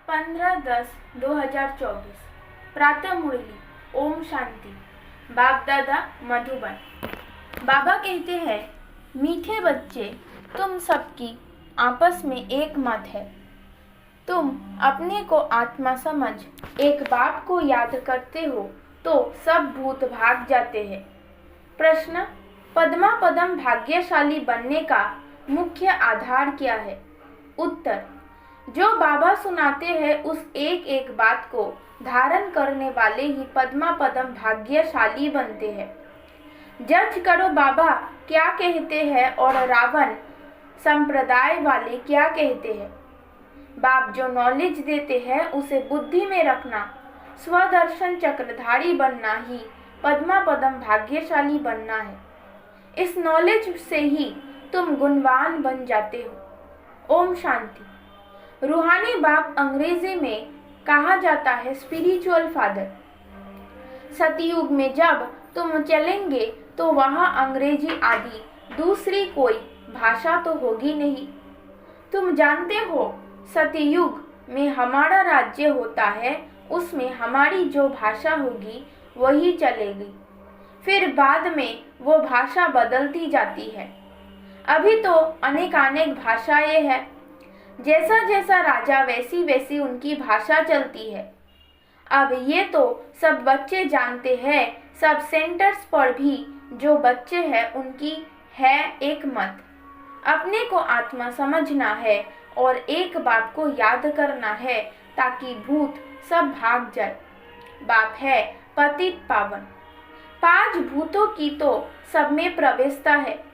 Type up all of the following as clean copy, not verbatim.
15/10/2024 प्रातः मुरली। ओम शांति। बाप दादा मधुबन। बाबा कहते हैं, मीठे बच्चे, तुम सबकी आपस में एक मत है। तुम अपने को आत्मा समझ एक बाप को याद करते हो तो सब भूत भाग जाते हैं। प्रश्न, पद्मा पदम भाग्यशाली बनने का मुख्य आधार क्या है? उत्तर, जो बाबा सुनाते हैं उस एक एक बात को धारण करने वाले ही पद्मा पदम भाग्यशाली बनते हैं। जज करो बाबा क्या कहते हैं और रावण संप्रदाय वाले क्या कहते हैं। बाप जो नॉलेज देते हैं उसे बुद्धि में रखना, स्वदर्शन चक्रधारी बनना ही पद्मा पदम भाग्यशाली बनना है। इस नॉलेज से ही तुम गुणवान बन जाते हो। ओम शांति। रूहानी बाप अंग्रेजी में कहा जाता है स्पिरिचुअल फादर। सतयुग में जब तुम चलेंगे तो वहाँ अंग्रेजी आदि दूसरी कोई भाषा तो होगी नहीं। तुम जानते हो सतयुग में हमारा राज्य होता है, उसमें हमारी जो भाषा होगी वही चलेगी। फिर बाद में वो भाषा बदलती जाती है। अभी तो अनेकानेक भाषाएं हैं। जैसा जैसा राजा वैसी वैसी उनकी भाषा चलती है। अब ये तो सब बच्चे जानते हैं। सब सेंटर्स पर भी जो बच्चे हैं उनकी है एक मत। अपने को आत्मा समझना है और एक बाप को याद करना है ताकि भूत सब भाग जाए। बाप है पतित पावन। 5 भूतों की तो सब में प्रवेशता है।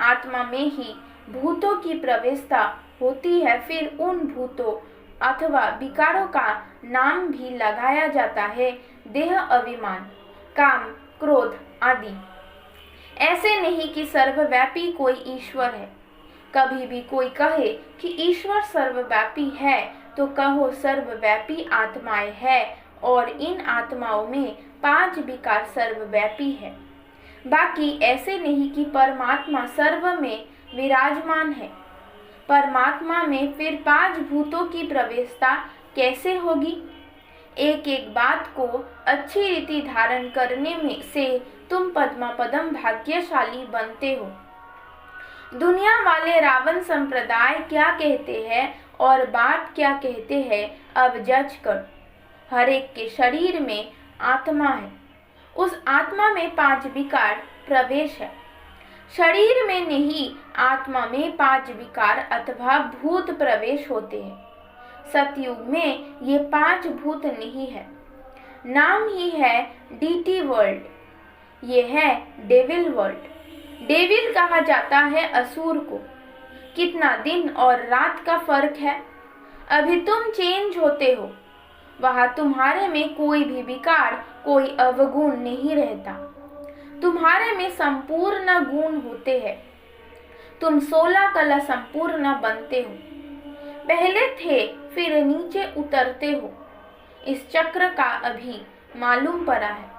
आत्मा में ही भूतों की प्रवेशता होती है। फिर उन भूतों अथवा विकारों का नाम भी लगाया जाता है देह, अभिमान, काम, क्रोध आदि। ऐसे नहीं कि सर्वव्यापी कोई ईश्वर है। कभी भी कोई कहे कि ईश्वर सर्वव्यापी है तो कहो सर्वव्यापी आत्माएं है और इन आत्माओं में 5 विकार सर्वव्यापी है। बाकी ऐसे नहीं कि परमात्मा सर्व में विराजमान है। परमात्मा में फिर 5 भूतों की प्रवेशता कैसे होगी? एक एक बात को अच्छी रीति धारण करने में से तुम पद्मा पदम भाग्यशाली बनते हो। दुनिया वाले रावण संप्रदाय क्या कहते हैं और बाप क्या कहते हैं, अब जज कर। हर एक के शरीर में आत्मा है। उस आत्मा में 5 विकार प्रवेश है। शरीर में नहीं, आत्मा में 5 विकार अथवा भूत प्रवेश होते हैं। सतयुग में ये 5 भूत नहीं है। नाम ही है डीटी वर्ल्ड। ये है डेविल वर्ल्ड। डेविल कहा जाता है असुर को। कितना दिन और रात का फर्क है। अभी तुम चेंज होते हो। वहाँ तुम्हारे में कोई भी विकार, कोई अवगुण नहीं रहता। तुम्हारे में संपूर्ण गुण होते हैं। तुम 16 कला संपूर्ण बनते हो। पहले थे फिर नीचे उतरते हो। इस चक्र का अभी मालूम पड़ा है।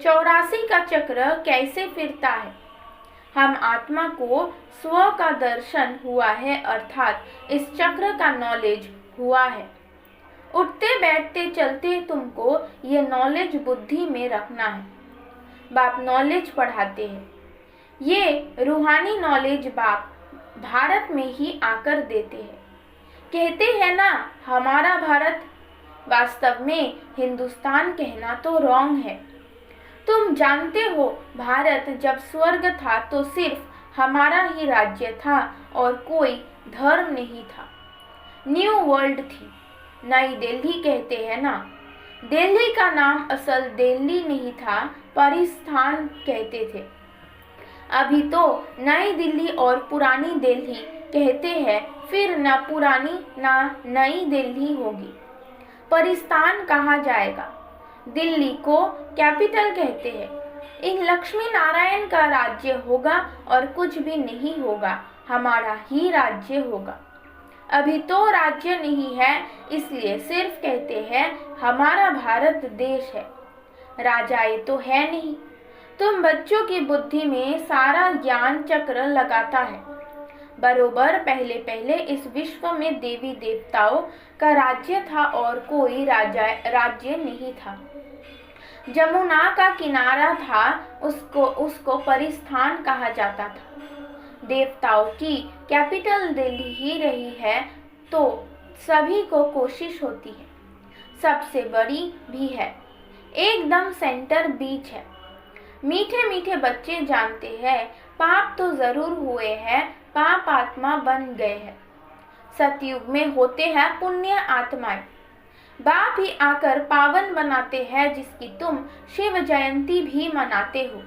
84 का चक्र कैसे फिरता है। हम आत्मा को स्व का दर्शन हुआ है, अर्थात इस चक्र का नॉलेज हुआ है। उठते बैठते चलते तुमको ये नॉलेज बुद्धि में रखना है। बाप नॉलेज पढ़ाते हैं। ये रूहानी नॉलेज बाप भारत में ही आकर देते हैं। कहते हैं ना हमारा भारत, वास्तव में हिंदुस्तान कहना तो रॉन्ग है। तुम जानते हो भारत जब स्वर्ग था तो सिर्फ हमारा ही राज्य था और कोई धर्म नहीं था। न्यू वर्ल्ड थी। नई दिल्ली कहते हैं ना। दिल्ली का नाम असल दिल्ली नहीं था, परिस्थान कहते थे। अभी तो नई दिल्ली और पुरानी दिल्ली कहते हैं। फिर न पुरानी न नई दिल्ली होगी। परिस्थान कहा जाएगा। दिल्ली को कैपिटल कहते हैं। इन लक्ष्मी नारायण का राज्य होगा और कुछ भी नहीं होगा, हमारा ही राज्य होगा। अभी तो राज्य नहीं है, इसलिए सिर्फ कहते हैं हमारा भारत देश है। राजाएं तो है नहीं। तुम बच्चों की बुद्धि में सारा ज्ञान चक्र लगाता है। बरोबर पहले पहले इस विश्व में देवी देवताओं का राज्य था और कोई राज्य नहीं था। जमुना का किनारा था, उसको परिस्थान कहा जाता था। देवताओं की कैपिटल दिल्ली ही रही है तो सभी को कोशिश होती है, सबसे बड़ी भी है, एकदम सेंटर बीच है। मीठे मीठे बच्चे जानते हैं पाप तो जरूर हुए हैं, पाप आत्मा बन गए हैं। सतयुग में होते हैं पुण्य आत्माएं, बाप ही आकर पावन बनाते हैं, जिसकी तुम शिव जयंती भी मनाते हो।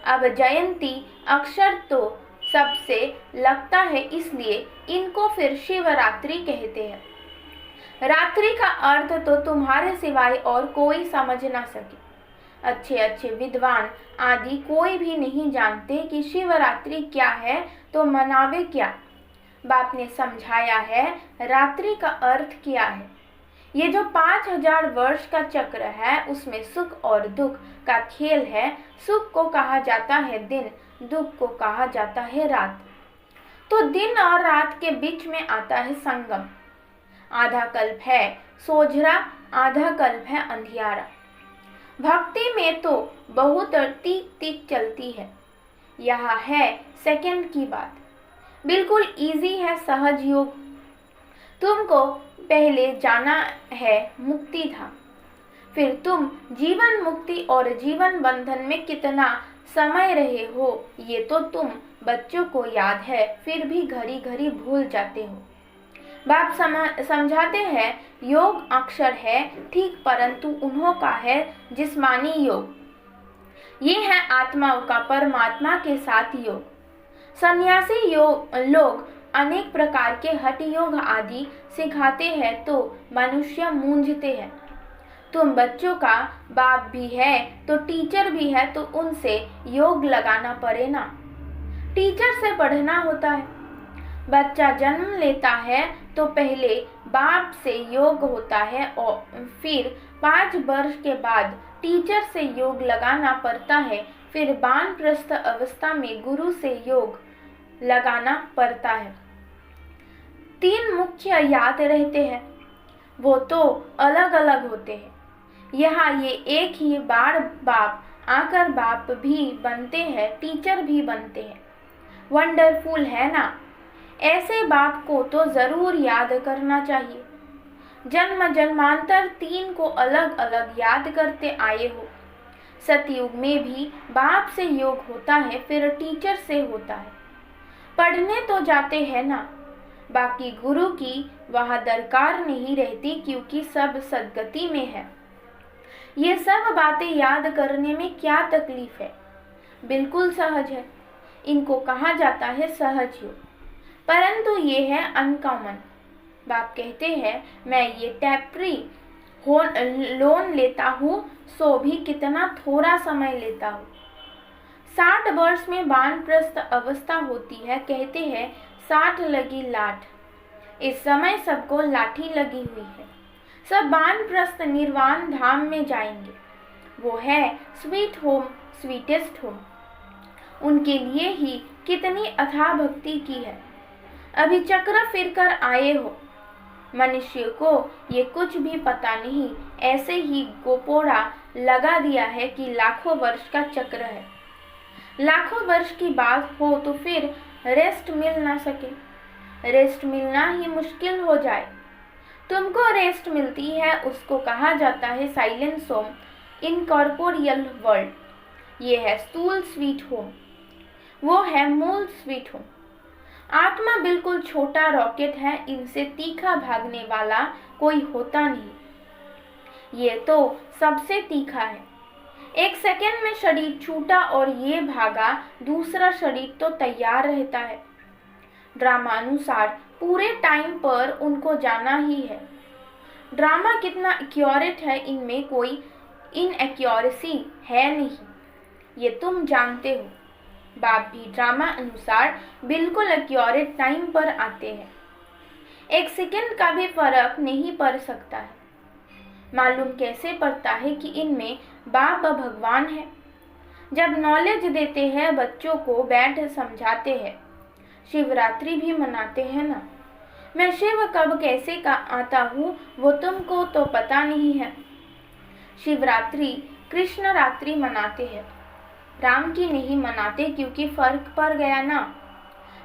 अब जयंती अक्षर तो सबसे लगता है, इसलिए इनको फिर शिवरात्रि कहते हैं। रात्रि का अर्थ तो तुम्हारे सिवाय और कोई समझ ना सके। अच्छे अच्छे विद्वान आदि कोई भी नहीं जानते कि शिवरात्रि क्या है तो मनावे क्या। बाप ने समझाया है रात्रि का अर्थ क्या है। ये जो 5000 वर्ष का चक्र है उसमें सुख और दुख का खेल है। सुख को कहा जाता है दिन, दुख को कहा जाता है रात। तो दिन और रात के बीच में आता है संगम। आधा कल्प है सोझरा, आधा कल्प है अंधियारा। भक्ति में तो बहुत तीक तीक चलती है। यह है सेकंड की बात, बिल्कुल इजी है सहज योग। तुमको पहले जाना है मुक्ति धाम, फिर तुम जीवन मुक्ति और जीवन बंधन में कितना समय रहे हो ये तो तुम बच्चों को याद है, फिर भी घड़ी घड़ी भूल जाते हो। बाप समझाते हैं योग अक्षर है ठीक, परंतु उन्हों का है जिस्मानी योग। ये है आत्माओं का परमात्मा के साथ योग। सन्यासी लोग अनेक प्रकार के हठ योग आदि सिखाते हैं तो मनुष्य मूंझते हैं। तुम बच्चों का बाप भी है तो टीचर भी है, तो उनसे योग लगाना पड़े ना। टीचर से पढ़ना होता है। बच्चा जन्म लेता है तो पहले बाप से योग होता है और फिर 5 वर्ष के बाद टीचर से योग लगाना पड़ता है। फिर वानप्रस्थ अवस्था में गुरु से योग लगाना पड़ता है। 3 मुख्य याद रहते हैं, वो तो अलग अलग होते हैं। यहाँ ये एक ही बार बाप आकर बाप भी बनते हैं, टीचर भी बनते हैं। वंडरफुल है ना। ऐसे बाप को तो जरूर याद करना चाहिए। जन्म जन्मांतर 3 को अलग अलग याद करते आए हो। सतयुग में भी बाप से योग होता है, फिर टीचर से होता है। पढ़ने तो जाते हैं ना, बाकी गुरु की वहाँ दरकार नहीं रहती, क्योंकि सब सदगति में है। ये सब बातें याद करने में क्या तकलीफ है, बिल्कुल सहज है। इनको कहा जाता है सहज योग, परंतु ये है अनकॉमन। बाप कहते हैं मैं ये टैप्री लोन लेता हूँ, सो भी कितना थोड़ा समय लेता हूँ। 60 वर्ष में वानप्रस्थ अवस्था होती है। कहते हैं 60 लगी लाठ। इस समय सबको लाठी लगी हुई है। सब वानप्रस्थ निर्वाण धाम में जाएंगे। वो है स्वीट होम, स्वीटेस्ट होम। उनके लिए ही कितनी अथाह भक्ति की है। अभी चक्र फिरकर आए हो। मनुष्य को ये कुछ भी पता नहीं, ऐसे ही गोपोड़ा लगा दिया है कि लाखों वर्ष का चक्र है। लाखों वर्ष की बात हो तो फिर रेस्ट मिल ना सके, रेस्ट मिलना ही मुश्किल हो जाए। तुमको रेस्ट मिलती है, उसको कहा जाता है साइलेंट सोम, इनकॉर्पोरियल वर्ल्ड। ये है स्थूल स्वीट होम, वो है मूल स्वीट होम। आत्मा बिल्कुल छोटा रॉकेट है, इनसे तीखा भागने वाला कोई होता नहीं। ये तो सबसे तीखा है। 1 सेकेंड में शरीर छूटा और ये भागा, दूसरा शरीर तो तैयार रहता है। ड्रामानुसार पूरे टाइम पर उनको जाना ही है। ड्रामा कितना एक्यूरेट है, इनमें कोई इनएक्यूरेसी है नहीं, ये तुम जानते हो। बाप भी ड्रामा अनुसार बिल्कुल एक्यूरेट टाइम पर आते हैं। 1 सेकेंड का भी फर्क नहीं पड़ सकता है। मालूम कैसे पड़ता है कि इनमें बाप भगवान है। जब नॉलेज देते हैं, बच्चों को बैठ समझाते हैं, शिवरात्रि भी मनाते हैं ना। मैं शिव कब कैसे का आता हूँ वो तुमको तो पता नहीं है। शिवरात्रि कृष्ण रात्रि मनाते हैं, राम की नहीं मनाते क्योंकि फर्क पड़ गया ना।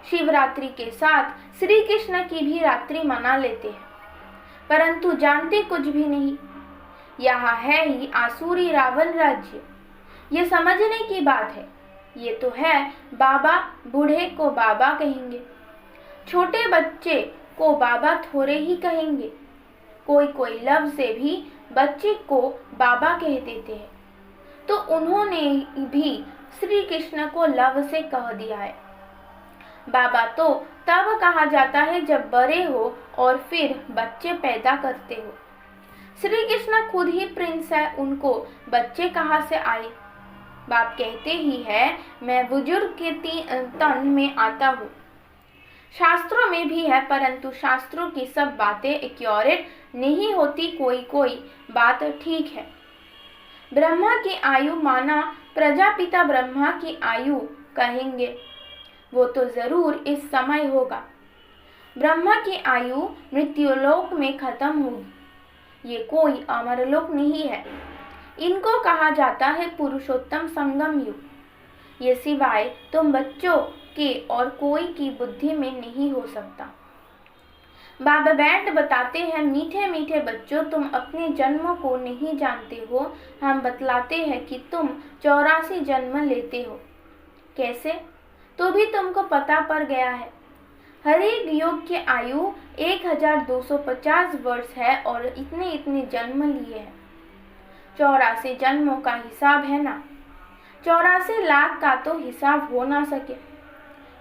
शिवरात्रि के साथ श्री कृष्ण की भी रात्रि मना लेते हैं, परंतु जानते कुछ भी नहीं। यहाँ है ही आसुरी रावण राज्य, ये समझने की बात है। ये तो है बाबा, बूढ़े को बाबा कहेंगे, छोटे बच्चे को बाबा थोड़े ही कहेंगे। कोई कोई लफ्ज से भी बच्चे को बाबा कह देते हैं, तो उन्होंने भी श्री कृष्ण को लव से कह दिया है। बाबा तो तब कहा जाता है जब बड़े हो और फिर बच्चे पैदा करते हो। श्री कृष्ण खुद ही प्रिंस है, उनको बच्चे कहाँ से आए? बाप कहते ही है मैं बुजुर्ग के तन में आता हूँ। शास्त्रों में भी है, परंतु शास्त्रों की सब बातें एक्यूरेट नहीं होती, कोई कोई बात ठीक है। ब्रह्मा की आयु माना प्रजापिता ब्रह्मा की आयु कहेंगे, वो तो जरूर इस समय होगा। ब्रह्मा की आयु मृत्युलोक में खत्म होगी, ये कोई अमरलोक नहीं है। इनको कहा जाता है पुरुषोत्तम संगम युग। ये सिवाय तुम बच्चों के और कोई की बुद्धि में नहीं हो सकता। बाबा बैठ बताते हैं, मीठे मीठे बच्चों तुम अपने जन्म को नहीं जानते हो। हम बतलाते हैं कि तुम 84 जन्म लेते हो। कैसे? तो भी तुमको पता पड़ गया है। हर एक युग की आयु 1250 वर्ष है और इतने इतने जन्म लिए हैं। 84 जन्मों का हिसाब है ना, 84 लाख का तो हिसाब हो ना सके।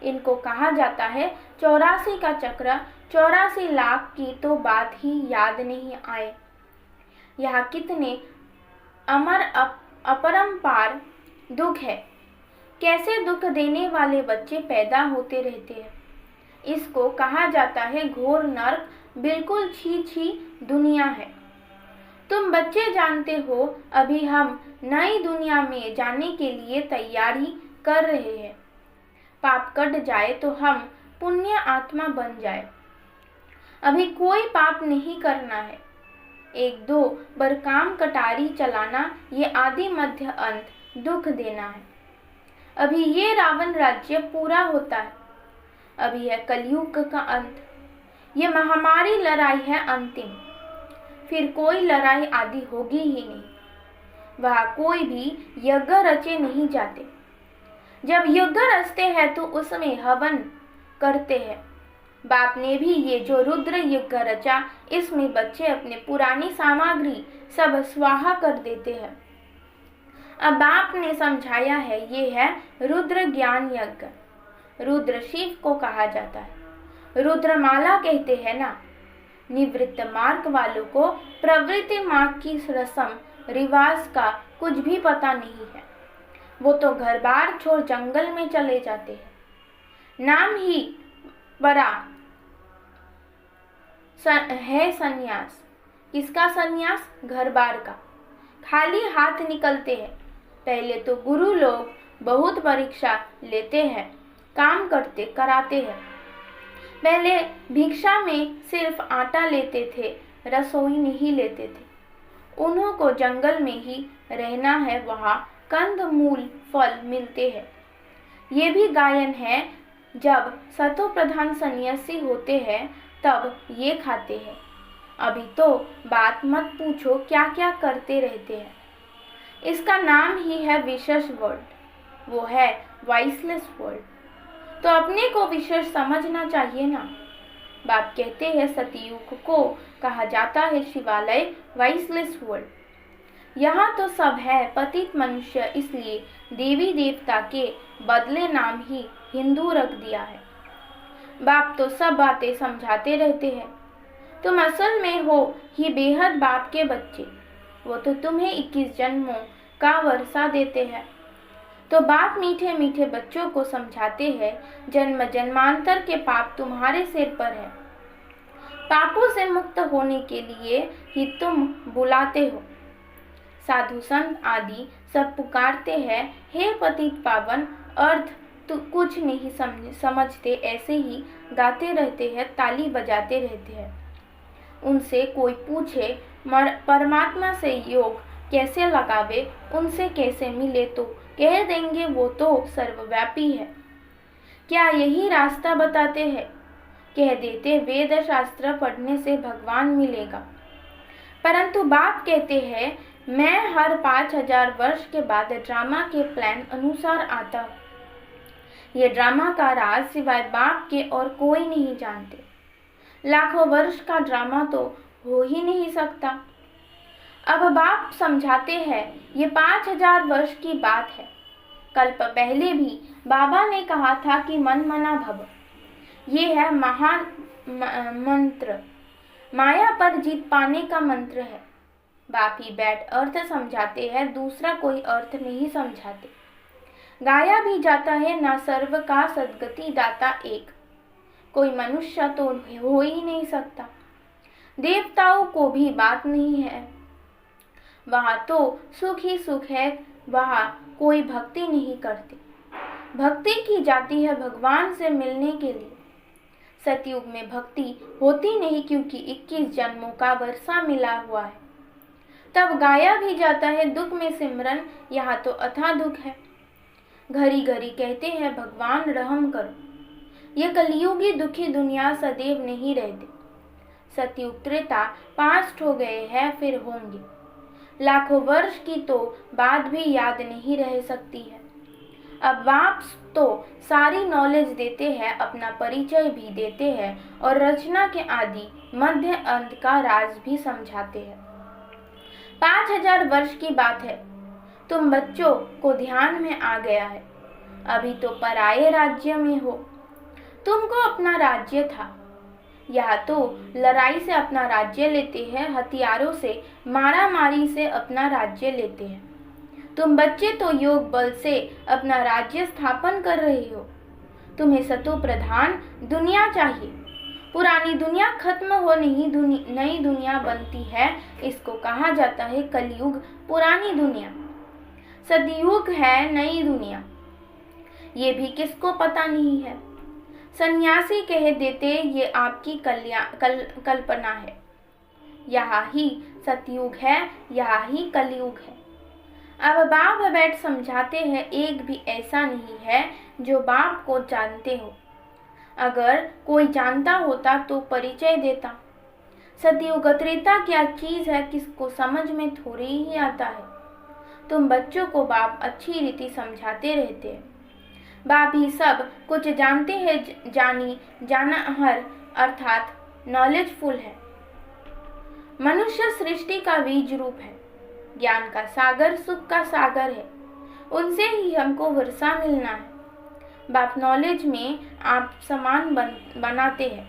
इनको कहा जाता है 84 का चक्र। 84 लाख की तो बात ही याद नहीं आए। यहाँ कितने अमर अपरंपार दुख है, कैसे दुख देने वाले बच्चे पैदा होते रहते हैं। इसको कहा जाता है घोर नर्क, बिल्कुल छी छी दुनिया है। तुम बच्चे जानते हो, अभी हम नई दुनिया में जाने के लिए तैयारी कर रहे हैं। पाप कट जाए तो हम पुण्य आत्मा बन जाए। अभी कोई पाप नहीं करना है। 1-2 बार काम कटारी चलाना, ये आदि मध्य अंत दुख देना है। अभी ये रावण राज्य पूरा होता है। अभी है कलयुग का अंत। ये महामारी लड़ाई है अंतिम, फिर कोई लड़ाई आदि होगी ही नहीं। वहाँ कोई भी यज्ञ रचे नहीं जाते। जब यज्ञ रचते हैं तो उसमें हवन करते हैं। बाप ने भी ये जो रुद्र यज्ञ रचा, इसमें बच्चे अपने पुरानी सामग्री सब स्वाहा कर देते हैं। अब बाप ने समझाया है, ये है रुद्र ज्ञान यज्ञ। रुद्र शिव को कहा जाता है। रुद्रमाला कहते हैं ना। निवृत्त मार्ग वालों को प्रवृत्ति मार्ग की रस्म रिवाज का कुछ भी पता नहीं है। वो तो घर बार छोड़ जंगल में चले जाते हैं। नाम ही बड़ा है संन्यास। किसका संन्यास? घर बार का। खाली हाथ निकलते हैं। पहले तो गुरु लोग बहुत परीक्षा लेते हैं, काम करते कराते हैं। पहले भिक्षा में सिर्फ आटा लेते थे, रसोई नहीं लेते थे। उन्हों को जंगल में ही रहना है, वहाँ कंद मूल फल मिलते हैं। ये भी गायन है, जब सतो प्रधान सन्यासी होते हैं तब ये खाते हैं। अभी तो बात मत पूछो क्या क्या करते रहते हैं। इसका नाम ही है विशेष वर्ल्ड, वो है वॉइसलेस वर्ल्ड। तो अपने को विशेष समझना चाहिए ना। बाप कहते हैं सतयुग को कहा जाता है शिवालय, वॉइसलेस वर्ल्ड। यहाँ तो सब है पतित मनुष्य, इसलिए देवी देवता के बदले नाम ही हिंदू रख दिया है। बाप तो सब बातें समझाते रहते हैं। तुम असल में हो ही बेहद बाप के बच्चे। वो तो तुम्हें 21 जन्मों का वर्षा देते हैं। तो बाप मीठे मीठे बच्चों को समझाते हैं, जन्म जन्मांतर के पाप तुम्हारे सिर पर है। पापों से मुक्त होने के लिए ही तुम बुलाते हो। साधु संत आदि सब पुकारते हैं, हे पतित पावन अर्थ तो कुछ नहीं समझते, ऐसे ही गाते रहते हैं, ताली बजाते रहते हैं। उनसे कोई पूछे परमात्मा से योग कैसे लगावे, उनसे कैसे मिले, तो कह देंगे वो तो सर्वव्यापी है। क्या यही रास्ता बताते हैं? कह देते वेद शास्त्र पढ़ने से भगवान मिलेगा। परंतु बाप कहते हैं मैं हर 5000 वर्ष के बाद ड्रामा के प्लान अनुसार आता हूँ। ये ड्रामा का राज सिवाय बाप के और कोई नहीं जानते। लाखों वर्ष का ड्रामा तो हो ही नहीं सकता। अब बाप समझाते हैं ये 5000 वर्ष की बात है। कल्प पहले भी बाबा ने कहा था कि मन मना भव, ये है महान मंत्र, माया पर जीत पाने का मंत्र है। बाप ही बैठ अर्थ समझाते हैं, दूसरा कोई अर्थ नहीं समझाते। गाया भी जाता है ना सर्व का सद्गति दाता एक, कोई मनुष्य तो हो ही नहीं सकता। देवताओं को भी बात नहीं है, वहाँ तो सुख ही सुख है, वहाँ कोई भक्ति नहीं करते। भक्ति की जाती है भगवान से मिलने के लिए। सतयुग में भक्ति होती नहीं क्योंकि 21 जन्मों का वर्षा मिला हुआ है। तब गाया भी जाता है दुख में सिमरन, यहाँ तो अथाह दुख है। घड़ी घड़ी कहते हैं भगवान रहम करो। ये कलयुगी दुखी दुनिया सदैव नहीं रहते। सतयुग त्रेता पास्ट हो गए हैं, फिर होंगे। लाखों वर्ष की तो बात भी याद नहीं रह सकती है। अब बाप तो सारी नॉलेज देते हैं, अपना परिचय भी देते हैं और रचना के आदि मध्य अंत का राज भी समझाते हैं। 5000 वर्ष की बात है, तुम बच्चों को ध्यान में आ गया है। अभी तो पराये राज्य में हो। तुमको अपना राज्य था, यहाँ तो लड़ाई से अपना राज्य लेते हैं, हथियारों से मारा मारी से अपना राज्य लेते हैं। तुम बच्चे तो योग बल से अपना राज्य स्थापन कर रहे हो। तुम्हें सतो प्रधान दुनिया चाहिए। पुरानी दुनिया खत्म हो नहीं, नई दुनिया बनती है। इसको कहा जाता है कलयुग, पुरानी दुनिया। सतयुग है नई दुनिया, ये भी किसको पता नहीं है। सन्यासी कह देते ये आपकी कल्पना है। यहाँ ही सतयुग है, यहाँ ही कलयुग है। अब बाप बैठ समझाते हैं एक भी ऐसा नहीं है जो बाप को जानते हो। अगर कोई जानता होता तो परिचय देता। सतयुग त्रेता क्या चीज है किसको समझ में थोड़ी ही आता है। तुम बच्चों को बाप अच्छी रीति समझाते रहते हैं। बाप ही सब कुछ जानते हैं, जाना हर अर्थात नॉलेजफुल है। मनुष्य सृष्टि का बीज रूप है, ज्ञान का सागर, सुख का सागर है। उनसे ही हमको वर्षा मिलना है। बाप नॉलेज में आप समान बनाते हैं।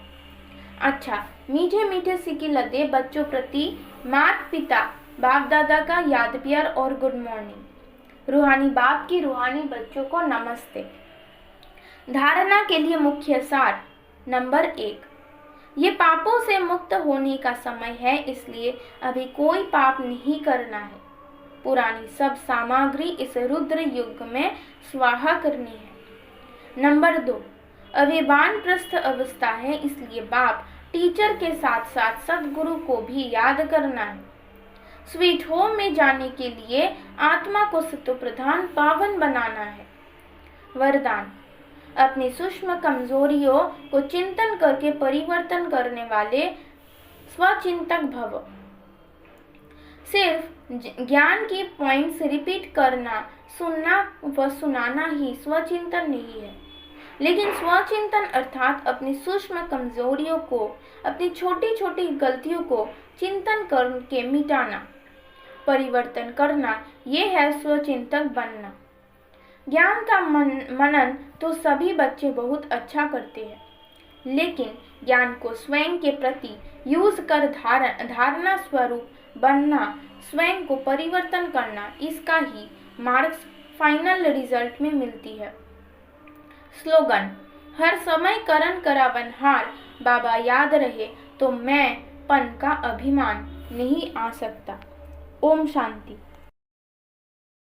अच्छा, मीठे मीठे सिक्के लदे बच्चों प्रति माता पिता बाप दादा का याद प्यार और गुड मॉर्निंग। रूहानी बाप की रूहानी बच्चों को नमस्ते। धारणा के लिए मुख्य सार नंबर 1, ये पापों से मुक्त होने का समय है, इसलिए अभी कोई पाप नहीं करना है। पुरानी सब सामग्री इस रुद्र युग में स्वाहा करनी है। नंबर 2, अभी वानप्रस्थ अवस्था है, इसलिए बाप टीचर के साथ साथ सदगुरु को भी याद करना है। स्वीट होम में जाने के लिए आत्मा को सत्व प्रधान पावन बनाना है। वरदान, अपनी सूक्ष्म कमजोरियों को चिंतन करके परिवर्तन करने वाले स्वचिंतक भव। सिर्फ ज्ञान की पॉइंट्स रिपीट करना, सुनना व सुनाना ही स्वचिंतन नहीं है, लेकिन स्वचिंतन अर्थात अपनी सूक्ष्म कमजोरियों को, अपनी छोटी छोटी गलतियों को चिंतन करके मिटाना, परिवर्तन करना, ये है स्वचिंतक बनना। ज्ञान का मनन तो सभी बच्चे बहुत अच्छा करते हैं, लेकिन ज्ञान को स्वयं के प्रति यूज कर धारणा स्वरूप बनना, स्वयं को परिवर्तन करना, इसका ही मार्क्स फाइनल रिजल्ट में मिलती है। स्लोगन, हर समय करण करावनहार बाबा याद रहे तो मैं पन का अभिमान नहीं आ सकता। ओम शांति।